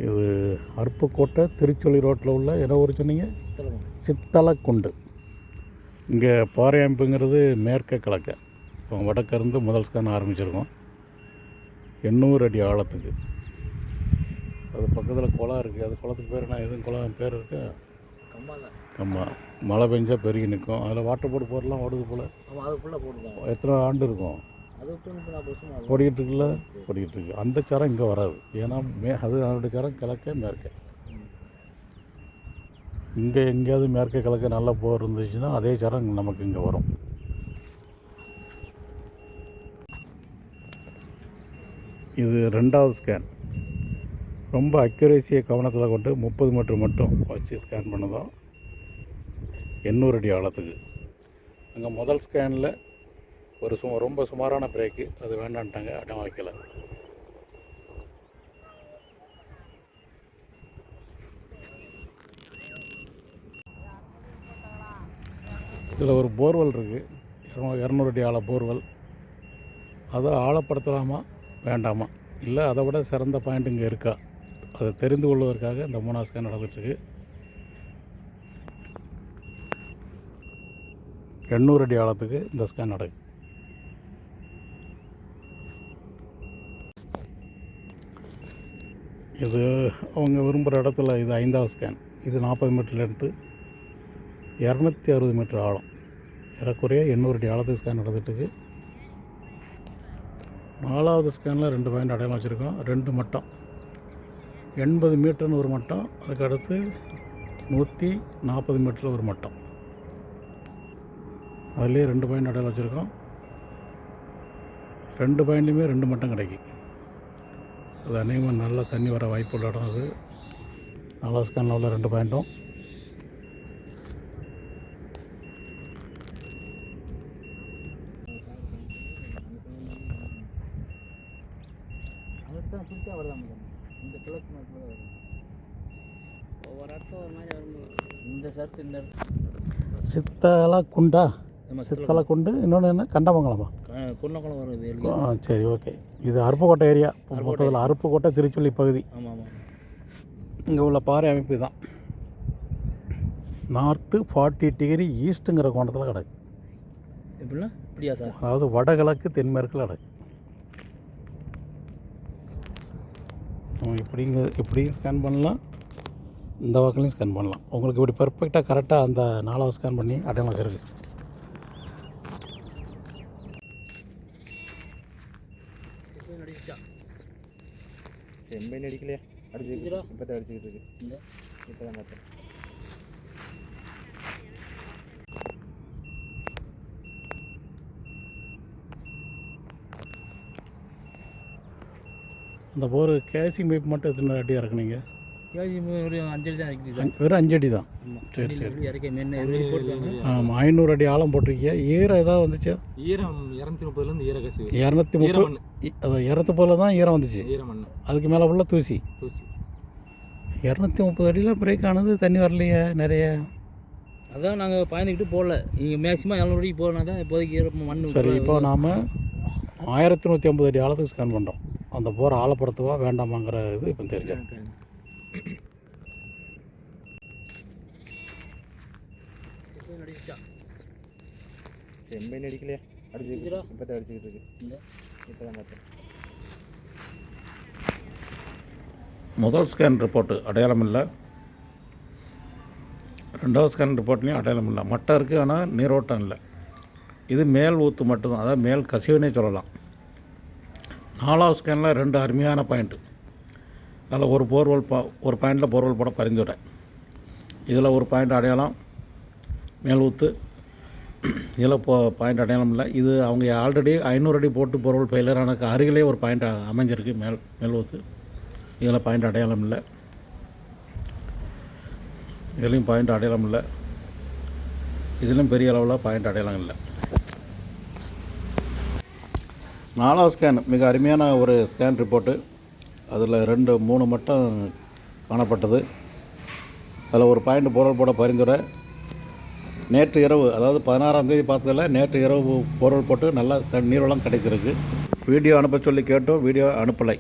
இது அருப்புக்கோட்டை திருச்சொலி ரோட்டில் உள்ள ஏதோ ஒரு சொன்னீங்க சித்தலக்குண்டு. இங்கே பாறையமைப்புங்கிறது மேற்க கிழக்க. இப்போ வடக்க இருந்து முதல் ஸ்கேன் ஆரம்பிச்சிருக்கோம் 800 அடி ஆழத்துக்கு. அது பக்கத்தில் குளம் இருக்குது. அது குளத்துக்கு பேர் என்ன, எதுவும் குளம் பேர் இருக்கா? கம்மா. மழை பெஞ்சால் பெருகி நிற்கும். அதில் வாட்டர் போர்டு போடலாம் ஓடுது போல். எத்தனை ஆண்டு இருக்கும் ஓடிக்கிட்டு இருக்குல்ல? ஓடிக்கிட்டு இருக்கு. அந்த சரம் இங்கே வராது. ஏன்னா அது அதனுடைய சரம் கிழக்க மேற்க. இங்கே எங்கேயாவது மேற்க கிழக்க நல்ல போர் இருந்துச்சுன்னா அதே சரம் நமக்கு இங்கே வரும். இது 2வது ஸ்கேன். ரொம்ப அக்யூரேசியை கவனத்தில் கொண்டு 30 மீட்டர் மட்டும் வச்சு ஸ்கேன் பண்ணதான் 800 அடி ஆழத்துக்கு. அங்கே முதல் ஸ்கேனில் ஒரு ரொம்ப சுமாரான பிரேக்கு, அது வேண்டான்ட்டாங்க, இடம் வைக்கல. இதில் ஒரு போர்வெல் இருக்குது, 200 அடி ஆழ போர்வெல். அதை ஆழப்படுத்தலாமா வேண்டாமா, இல்லை அதை விட சிறந்த பாயிண்ட் இங்கே இருக்கா, அதை தெரிந்து கொள்வதற்காக இந்த 3வது ஸ்கேன் நடந்துட்டுருக்கு. 800 அடி ஆழத்துக்கு இந்த ஸ்கேன் நடக்குது. இது அவங்க விரும்புகிற இடத்துல இது 5வது ஸ்கேன். இது 40 மீட்டரில் எடுத்து 260 மீட்டர் ஆழம், ஏறக்குறைய 800 அடி ஆழத்துக்கு ஸ்கேன் நடந்துட்டுருக்கு. 4வது ஸ்கேனில் 2 பாயிண்ட் அடையாளம் வச்சுருக்கோம். 2 மட்டம் 80 மீட்டர்னு ஒரு மட்டம், அதுக்கடுத்து 140 மீட்டரில் ஒரு மட்டம். அதுலேயே 2 பாயிண்ட் அடையாளம் வச்சுருக்கோம். 2 பாயிண்ட்லேயுமே 2 மட்டம் கிடைக்கும். அது அநேகமாக நல்லா தண்ணி வர வாய்ப்பு உள்ள இடம். அது 4வது ஸ்கேனில் உள்ள 2 பாயிண்ட்டும். சித்தலக்குண்டா? சித்தலக்குண்டு. இன்னொன்று என்ன, கண்டமங்கலமா? குன்னக்குளம் வரும் இது. சரி, ஓகே. இது அருப்புக்கோட்டை ஏரியா. மொத்தத்தில் அருப்புக்கோட்டை திருச்சொல்லி பகுதி. இங்கே உள்ள பாறை அமைப்பு தான். நார்த்து 40 டிகிரி ஈஸ்ட்டுங்கிற கோணத்தில் கிடக்கு. இப்படியா சார்? அதாவது வடகிழக்கு தென்மேற்கில் கிடக்கு. இப்படி ஸ்கேன் பண்ணலாம், இந்த வாக்கிலையும் ஸ்கேன் பண்ணலாம். உங்களுக்கு இப்படி பெர்ஃபெக்டாக கரெக்டாக அந்த 4வது ஸ்கேன் பண்ணி அடையாளம் வச்சிருக்கு. அடிக்கலையா? அடிச்சுக்கிட்டு இப்போ தான் அடிச்சுக்கிட்டு இருக்கு. இப்போ தான் பார்த்தேன். அந்த போர் கேசி பைப் மட்டும் எத்தனை அடி இறக்குனீங்க? கேசி ஒரு 5 அடி தான் இறக்குது சார். வெறும் 5 அடி தான். சரி இறக்கி போட்டுருக்காங்க. ஆமாம், 500 அடி ஆழம் போட்டிருக்கீங்க. ஈரம் ஏதாவது வந்துச்சா? ஈரம் 230லேருந்து ஈரகசி 230. அது 230 தான் ஈரம் வந்துச்சு. ஈரமண். அதுக்கு மேலே உள்ள தூசி. 230 அடியில் பிரேக் ஆனது, தண்ணி வரலையே நிறைய. அதான் நாங்கள் பயந்துக்கிட்டு போடல. இங்கே மேக்ஸிமம் 700 அடிக்கு போனால் தான் இப்போதைக்கு மண். சரி, இப்போ நாம் 1150 அடி ஆழத்துக்கு ஸ்கேன் பண்ணுறோம். அந்த போரை ஆழப்படுத்தவா வேண்டாமாங்கிற இது இப்போ தெரிஞ்சேன். அடிக்கலையா? அடிச்சுக்கிட்டு இப்போ தான் அடிச்சுக்கிட்டு இருக்கு. இப்போ தான் பார்த்தேன். முதல் ஸ்கேன் ரிப்போர்ட்டு அடையாளம் இல்லை. 2வது ஸ்கேன் ரிப்போர்ட்லேயும் அடையாளம் இல்லை. மட்டம் இருக்குது, ஆனால் நீரோட்டம் இல்லை. இது மேல் ஊற்று மட்டும்தான், அதாவது மேல் கசிவுனே சொல்லலாம். 4வது ஸ்கேனில் 2 அருமையான பாயிண்ட்டு. அதில் ஒரு பாயிண்டில் போர்வெல் போட பரிந்துரை. இதில் ஒரு பாயிண்ட் அடையாளம் மேல் ஊற்று. இதில் பாயிண்ட் அடையாளம் இல்லை. இது அவங்க ஆல்ரெடி 500 அடி போட்டு போர்வெல் ஃபெயிலியரானக்கு அருகிலே ஒரு பாயிண்ட் அமைஞ்சிருக்கு மேல் ஊற்று. இதில் பாயிண்ட் அடையாளம் இல்லை. இதுலேயும் பாயிண்ட் அடையாளம் இல்லை. இதிலும் பெரிய அளவில் பாயிண்ட் அடையாளம் இல்லை. 4வது ஸ்கேன் மிக அருமையான ஒரு ஸ்கேன் ரிப்போர்ட்டு. அதில் 2-3 மட்டும் காணப்பட்டது. அதில் ஒரு பாயிண்ட் போர்வெல் போட பரிந்துரை. நேற்று இரவு, அதாவது 16ஆம் தேதி பார்த்ததில் நேற்று இரவு போர்வெல் போட்டு நல்லா நீர்வளம் கிடைச்சிருக்கு. வீடியோ அனுப்ப சொல்லி கேட்டோம், வீடியோ அனுப்பலை.